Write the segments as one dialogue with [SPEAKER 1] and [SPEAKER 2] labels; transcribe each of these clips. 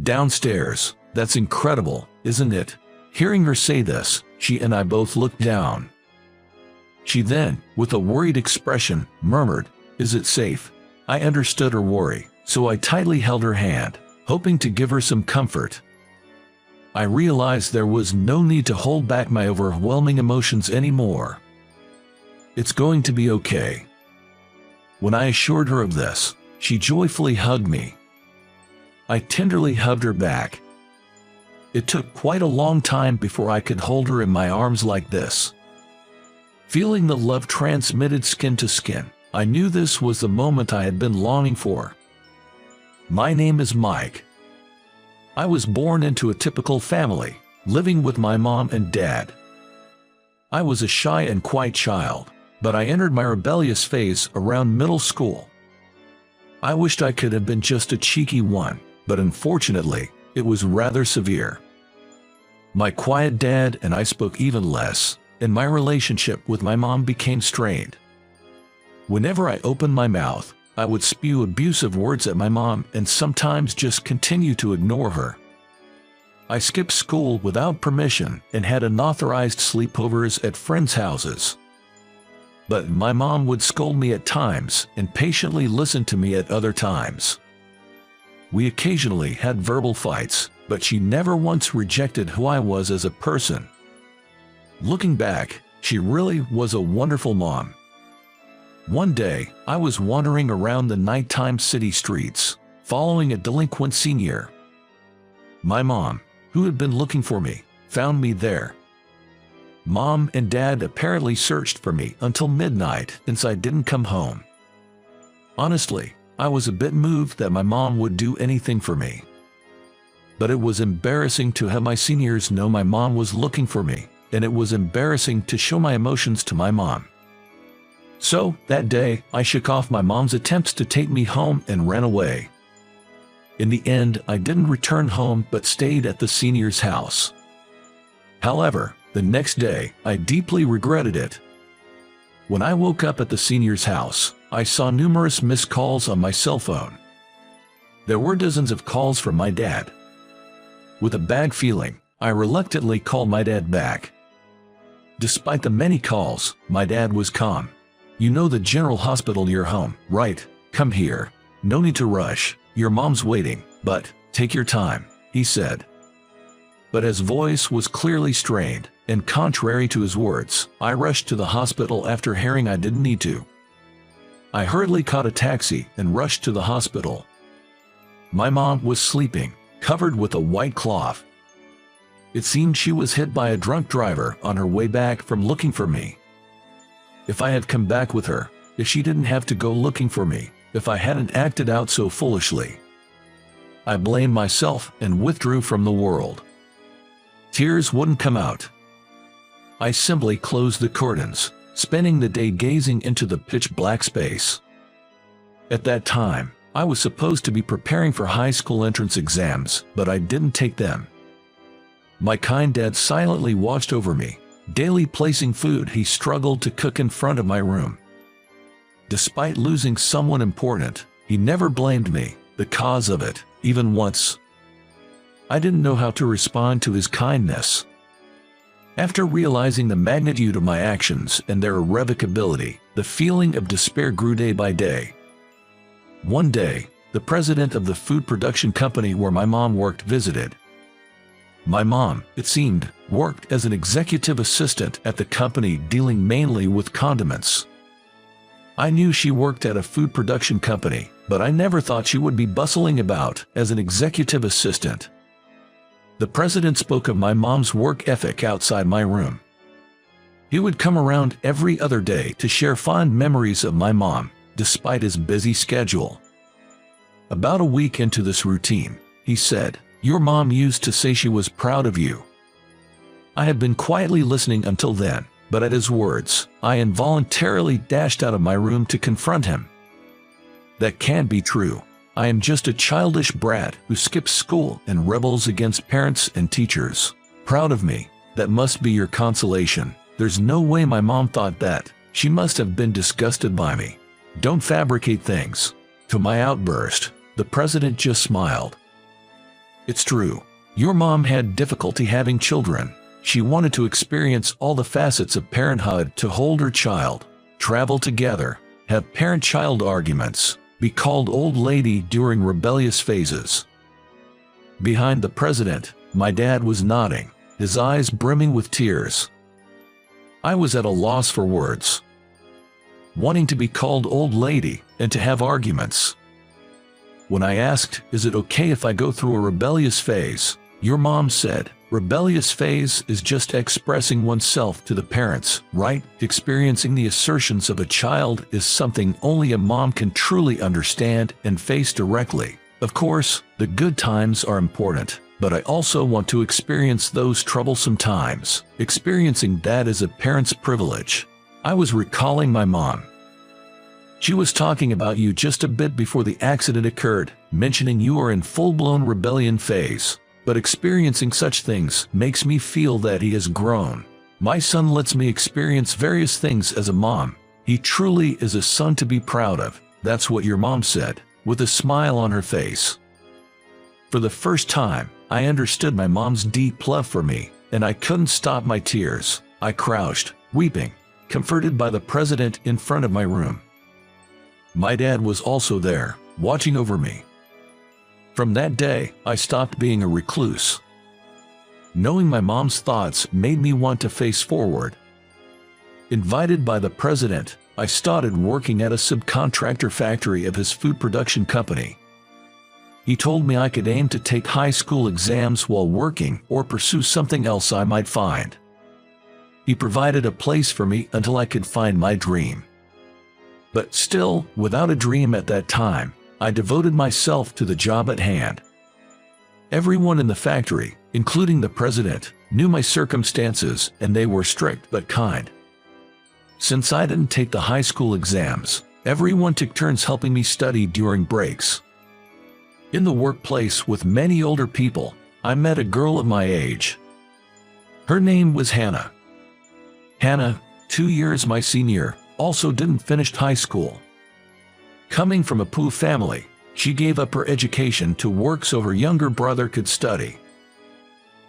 [SPEAKER 1] Downstairs. That's incredible, isn't it? Hearing her say this, she and I both looked down. She then, with a worried expression, murmured, "Is it safe?" I understood her worry, so I tightly held her hand, hoping to give her some comfort. I realized there was no need to hold back my overwhelming emotions anymore. "It's going to be okay." When I assured her of this, she joyfully hugged me. I tenderly hugged her back. It took quite a long time before I could hold her in my arms like this. Feeling the love transmitted skin to skin, I knew this was the moment I had been longing for. My name is Mike. I was born into a typical family, living with my mom and dad. I was a shy and quiet child, but I entered my rebellious phase around middle school. I wished I could have been just a cheeky one, but unfortunately, it was rather severe. My quiet dad and I spoke even less, and my relationship with my mom became strained. Whenever I opened my mouth, I would spew abusive words at my mom and sometimes just continue to ignore her. I skipped school without permission and had unauthorized sleepovers at friends' houses. But my mom would scold me at times and patiently listen to me at other times. We occasionally had verbal fights, but she never once rejected who I was as a person. Looking back, she really was a wonderful mom. One day, I was wandering around the nighttime city streets, following a delinquent senior. My mom, who had been looking for me, found me there. Mom and Dad apparently searched for me until midnight since I didn't come home. Honestly, I was a bit moved that my mom would do anything for me. But it was embarrassing to have my seniors know my mom was looking for me, and it was embarrassing to show my emotions to my mom. So, that day, I shook off my mom's attempts to take me home and ran away. In the end, I didn't return home but stayed at the senior's house. However, the next day, I deeply regretted it. When I woke up at the senior's house, I saw numerous missed calls on my cell phone. There were dozens of calls from my dad. With a bad feeling, I reluctantly called my dad back. Despite the many calls, my dad was calm. "You know the general hospital near home, right? Come here. No need to rush. Your mom's waiting, but take your time," he said. But his voice was clearly strained, and contrary to his words, I rushed to the hospital after hearing I didn't need to. I hurriedly caught a taxi and rushed to the hospital. My mom was sleeping, covered with a white cloth. It seemed she was hit by a drunk driver on her way back from looking for me. If I had come back with her, if she didn't have to go looking for me, if I hadn't acted out so foolishly. I blamed myself and withdrew from the world. Tears wouldn't come out. I simply closed the curtains, spending the day gazing into the pitch-black space. At that time, I was supposed to be preparing for high school entrance exams, but I didn't take them. My kind dad silently watched over me, daily placing food he struggled to cook in front of my room. Despite losing someone important, he never blamed me, the cause of it, even once. I didn't know how to respond to his kindness. After realizing the magnitude of my actions and their irrevocability, the feeling of despair grew day by day. One day, the president of the food production company where my mom worked visited. My mom, it seemed, worked as an executive assistant at the company dealing mainly with condiments. I knew she worked at a food production company, but I never thought she would be bustling about as an executive assistant. The president spoke of my mom's work ethic outside my room. He would come around every other day to share fond memories of my mom, despite his busy schedule. About a week into this routine, he said, "Your mom used to say she was proud of you." I had been quietly listening until then, but at his words, I involuntarily dashed out of my room to confront him. "That can't be true. I am just a childish brat who skips school and rebels against parents and teachers. Proud of me. That must be your consolation. There's no way my mom thought that. She must have been disgusted by me. Don't fabricate things." To my outburst, the president just smiled. It's true. Your mom had difficulty having children. She wanted to experience all the facets of parenthood, to hold her child, travel together, have parent-child arguments, be called old lady during rebellious phases. Behind the president, my dad was nodding, his eyes brimming with tears. I was at a loss for words. Wanting to be called old lady and to have arguments. When I asked, "Is it okay if I go through a rebellious phase?" your mom said, "Rebellious phase is just expressing oneself to the parents, right? Experiencing the assertions of a child is something only a mom can truly understand and face directly. Of course, the good times are important, but I also want to experience those troublesome times. Experiencing that is a parent's privilege." I was recalling my mom. She was talking about you just a bit before the accident occurred, mentioning you are in full-blown rebellion phase. But experiencing such things makes me feel that he has grown. My son lets me experience various things as a mom. He truly is a son to be proud of. That's what your mom said, with a smile on her face. For the first time, I understood my mom's deep love for me, and I couldn't stop my tears. I crouched, weeping, comforted by the president in front of my room. My dad was also there, watching over me. From that day, I stopped being a recluse. Knowing my mom's thoughts made me want to face forward. Invited by the president, I started working at a subcontractor factory of his food production company. He told me I could aim to take high school exams while working or pursue something else I might find. He provided a place for me until I could find my dream. But still, without a dream at that time, I devoted myself to the job at hand. Everyone in the factory, including the president, knew my circumstances, and they were strict but kind. Since I didn't take the high school exams, everyone took turns helping me study during breaks. In the workplace with many older people, I met a girl of my age. Her name was Hannah. Hannah, 2 years my senior, also didn't finish high school. Coming from a poor family, she gave up her education to work so her younger brother could study.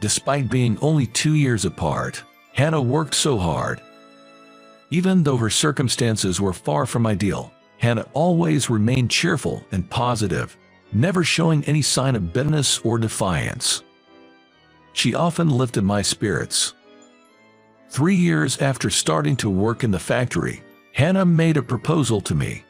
[SPEAKER 1] Despite being only 2 years apart, Hannah worked so hard. Even though her circumstances were far from ideal, Hannah always remained cheerful and positive, never showing any sign of bitterness or defiance. She often lifted my spirits. 3 years after starting to work in the factory, Hannah made a proposal to me.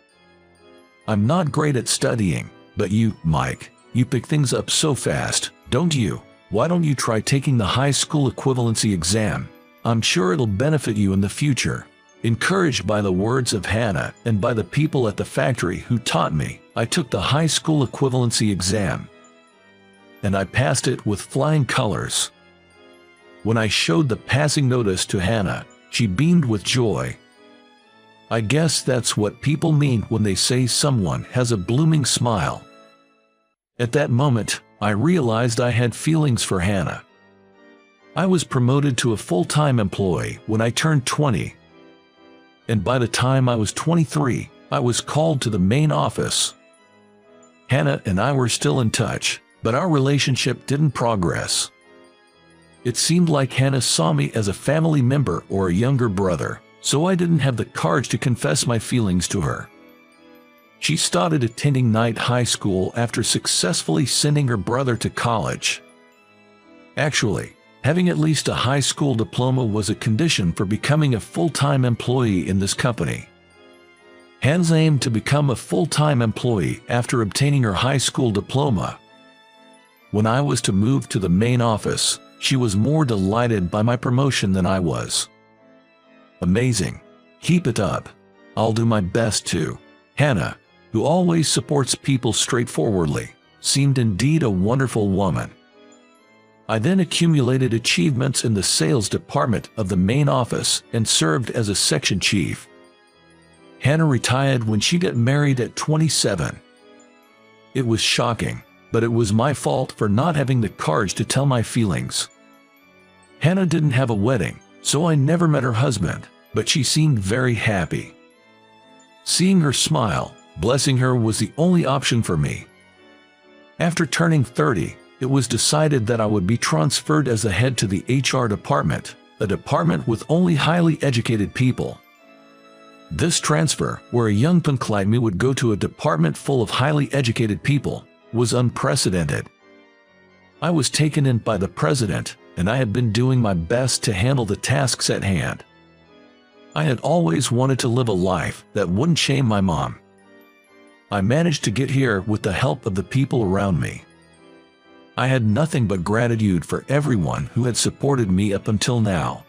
[SPEAKER 1] "I'm not great at studying, but you, Mike, you pick things up so fast, don't you? Why don't you try taking the high school equivalency exam? I'm sure it'll benefit you in the future." Encouraged by the words of Hannah and by the people at the factory who taught me, I took the high school equivalency exam. And I passed it with flying colors. When I showed the passing notice to Hannah, she beamed with joy. I guess that's what people mean when they say someone has a blooming smile. At that moment, I realized I had feelings for Hannah. I was promoted to a full-time employee when I turned 20. And by the time I was 23, I was called to the main office. Hannah and I were still in touch, but our relationship didn't progress. It seemed like Hannah saw me as a family member or a younger brother, so I didn't have the courage to confess my feelings to her. She started attending night high school after successfully sending her brother to college. Actually, having at least a high school diploma was a condition for becoming a full-time employee in this company. Hannah aimed to become a full-time employee after obtaining her high school diploma. When I was to move to the main office, she was more delighted by my promotion than I was. "Amazing. Keep it up. I'll do my best too." Hannah, who always supports people straightforwardly, seemed indeed a wonderful woman. I then accumulated achievements in the sales department of the main office and served as a section chief. Hannah retired when she got married at 27. It was shocking, but it was my fault for not having the courage to tell my feelings. Hannah didn't have a wedding, so I never met her husband, but she seemed very happy. Seeing her smile, blessing her was the only option for me. After turning 30, it was decided that I would be transferred as a head to the HR department, a department with only highly educated people. This transfer, where a young punk like me would go to a department full of highly educated people, was unprecedented. I was taken in by the president, and I had been doing my best to handle the tasks at hand. I had always wanted to live a life that wouldn't shame my mom. I managed to get here with the help of the people around me. I had nothing but gratitude for everyone who had supported me up until now.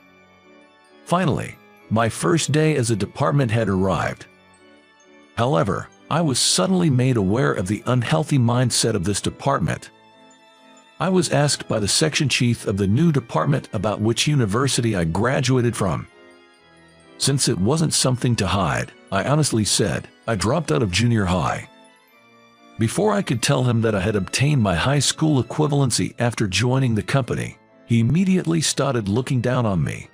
[SPEAKER 1] Finally, my first day as a department head arrived. However, I was suddenly made aware of the unhealthy mindset of this department. I was asked by the section chief of the new department about which university I graduated from. Since it wasn't something to hide, I honestly said, I dropped out of junior high. Before I could tell him that I had obtained my high school equivalency after joining the company, he immediately started looking down on me.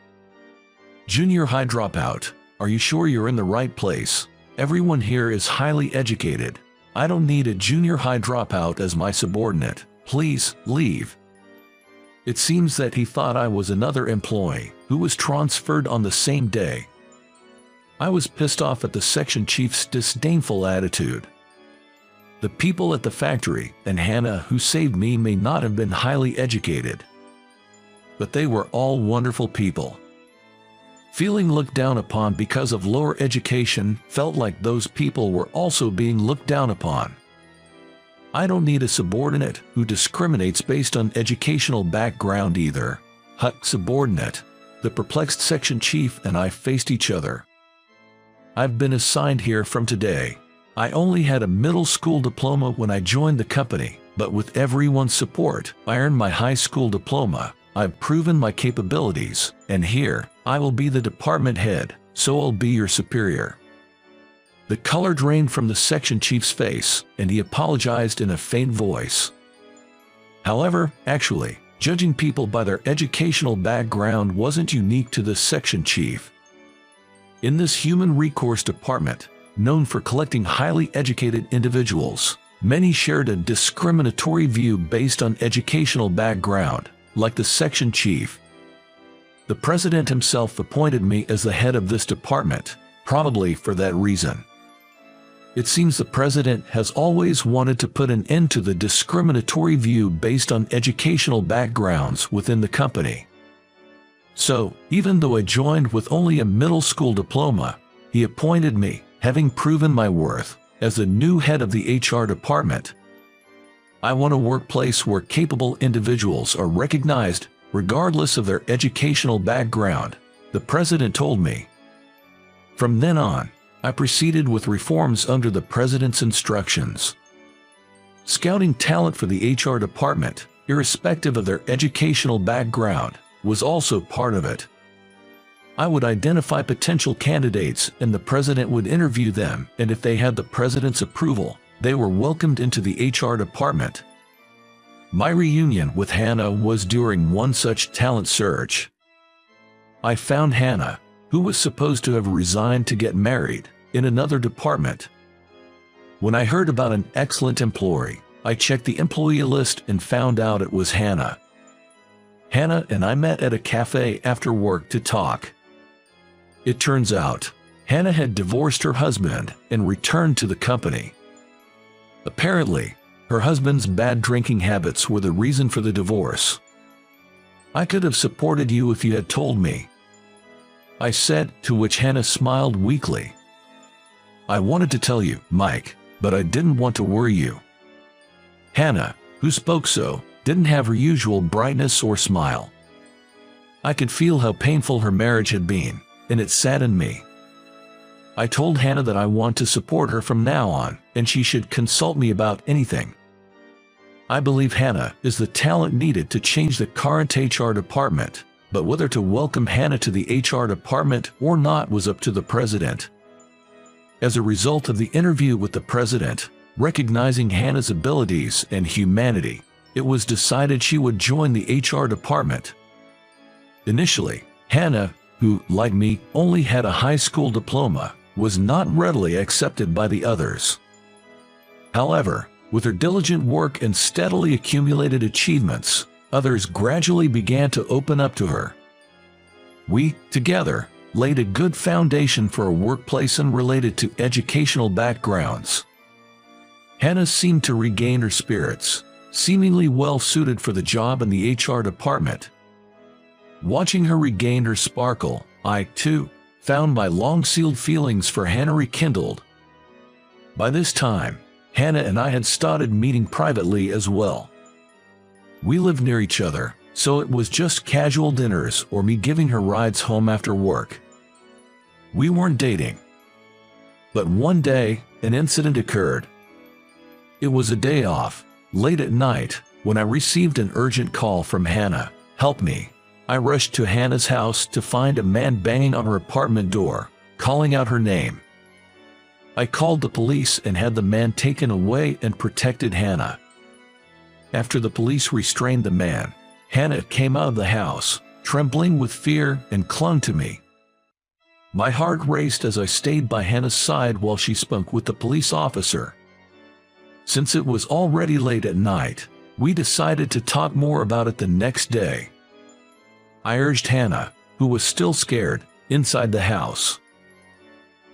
[SPEAKER 1] Junior high dropout, are you sure you're in the right place? Everyone here is highly educated. I don't need a junior high dropout as my subordinate. Please, leave. It seems that he thought I was another employee who was transferred on the same day. I was pissed off at the section chief's disdainful attitude. The people at the factory and Hannah who saved me may not have been highly educated, but they were all wonderful people. Feeling looked down upon because of lower education felt like those people were also being looked down upon. I don't need a subordinate who discriminates based on educational background either. Huck subordinate. The perplexed section chief and I faced each other. I've been assigned here from today. I only had a middle school diploma when I joined the company, but with everyone's support, I earned my high school diploma. I've proven my capabilities, and here, I will be the department head, so I'll be your superior. The color drained from the section chief's face, and he apologized in a faint voice. However, actually, judging people by their educational background wasn't unique to the section chief. In this human recourse department, known for collecting highly educated individuals, many shared a discriminatory view based on educational background, like the section chief. The president himself appointed me as the head of this department, probably for that reason. It seems the president has always wanted to put an end to the discriminatory view based on educational backgrounds within the company. So, even though I joined with only a middle school diploma, he appointed me, having proven my worth, as the new head of the HR department. I want a workplace where capable individuals are recognized, regardless of their educational background, the president told me. From then on, I proceeded with reforms under the president's instructions. Scouting talent for the HR department, irrespective of their educational background, was also part of it. I would identify potential candidates and the president would interview them, and if they had the president's approval, they were welcomed into the HR department. My reunion with Hannah was during one such talent search. I found Hannah, who was supposed to have resigned to get married, in another department. When I heard about an excellent employee, I checked the employee list and found out it was Hannah. Hannah and I met at a cafe after work to talk. It turns out, Hannah had divorced her husband and returned to the company. Apparently, her husband's bad drinking habits were the reason for the divorce. I could have supported you if you had told me, I said, to which Hannah smiled weakly. I wanted to tell you, Mike, but I didn't want to worry you. Hannah, who spoke so, didn't have her usual brightness or smile. I could feel how painful her marriage had been, and it saddened me. I told Hannah that I want to support her from now on, and she should consult me about anything. I believe Hannah is the talent needed to change the current HR department, but whether to welcome Hannah to the HR department or not was up to the president. As a result of the interview with the president, recognizing Hannah's abilities and humanity, it was decided she would join the HR department. Initially, Hannah, who, like me, only had a high school diploma, was not readily accepted by the others. However, With her diligent work and steadily accumulated achievements, others gradually began to open up to her. We, together, laid a good foundation for a workplace unrelated to educational backgrounds. Hannah seemed to regain her spirits, seemingly well suited for the job in the HR department. Watching her regain her sparkle, I, too, found my long-sealed feelings for Hannah rekindled. By this time, Hannah and I had started meeting privately as well. We lived near each other, so it was just casual dinners or me giving her rides home after work. We weren't dating. But one day, an incident occurred. It was a day off, late at night, when I received an urgent call from Hannah. "Help me." I rushed to Hannah's house to find a man banging on her apartment door, calling out her name. I called the police and had the man taken away and protected Hannah. After the police restrained the man, Hannah came out of the house, trembling with fear, and clung to me. My heart raced as I stayed by Hannah's side while she spoke with the police officer. Since it was already late at night, we decided to talk more about it the next day. I urged Hannah, who was still scared, inside the house.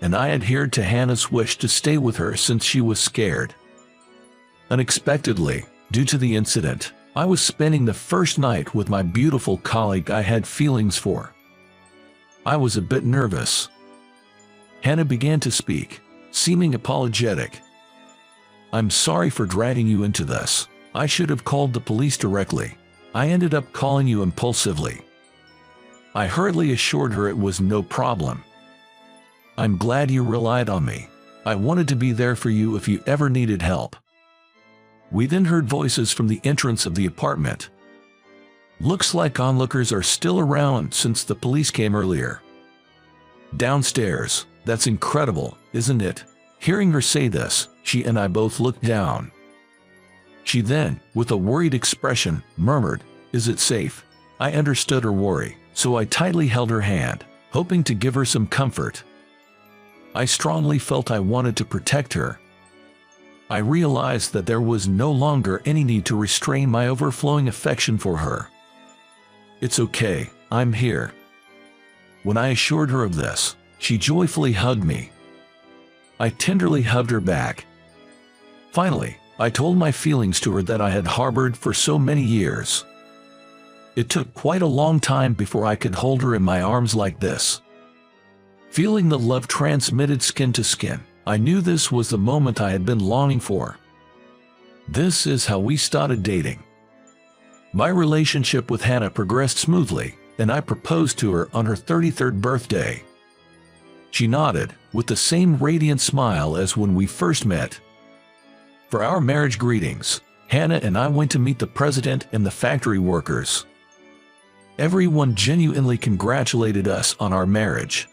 [SPEAKER 1] And I adhered to Hannah's wish to stay with her since she was scared. Unexpectedly, due to the incident, I was spending the first night with my beautiful colleague I had feelings for. I was a bit nervous. Hannah began to speak, seeming apologetic. "I'm sorry for dragging you into this. I should have called the police directly. I ended up calling you impulsively." I hurriedly assured her it was no problem. "I'm glad you relied on me. I wanted to be there for you if you ever needed help." We then heard voices from the entrance of the apartment. Looks like onlookers are still around since the police came earlier. Downstairs, "That's incredible, isn't it?" Hearing her say this, she and I both looked down. She then, with a worried expression, murmured, "Is it safe?" I understood her worry, so I tightly held her hand, hoping to give her some comfort. I strongly felt I wanted to protect her. I realized that there was no longer any need to restrain my overflowing affection for her. "It's okay, I'm here." When I assured her of this, she joyfully hugged me. I tenderly hugged her back. Finally, I told my feelings to her that I had harbored for so many years. It took quite a long time before I could hold her in my arms like this. Feeling the love transmitted skin to skin, I knew this was the moment I had been longing for. This is how we started dating. My relationship with Hannah progressed smoothly, and I proposed to her on her 33rd birthday. She nodded, with the same radiant smile as when we first met. For our marriage greetings, Hannah and I went to meet the president and the factory workers. Everyone genuinely congratulated us on our marriage.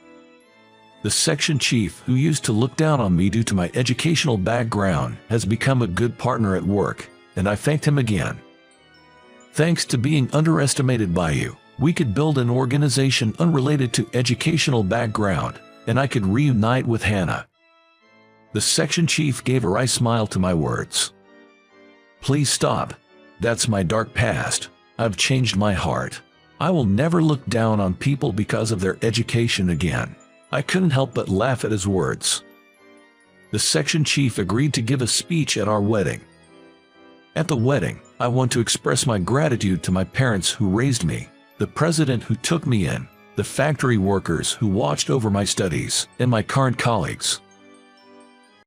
[SPEAKER 1] The section chief, who used to look down on me due to my educational background, has become a good partner at work, and I thanked him again. Thanks to being underestimated by you, we could build an organization unrelated to educational background, and I could reunite with Hannah. The section chief gave a wry smile to my words. "Please stop. That's my dark past. I've changed my heart. I will never look down on people because of their education again." I couldn't help but laugh at his words. The section chief agreed to give a speech at our wedding. At the wedding, I want to express my gratitude to my parents who raised me, the president who took me in, the factory workers who watched over my studies, and my current colleagues.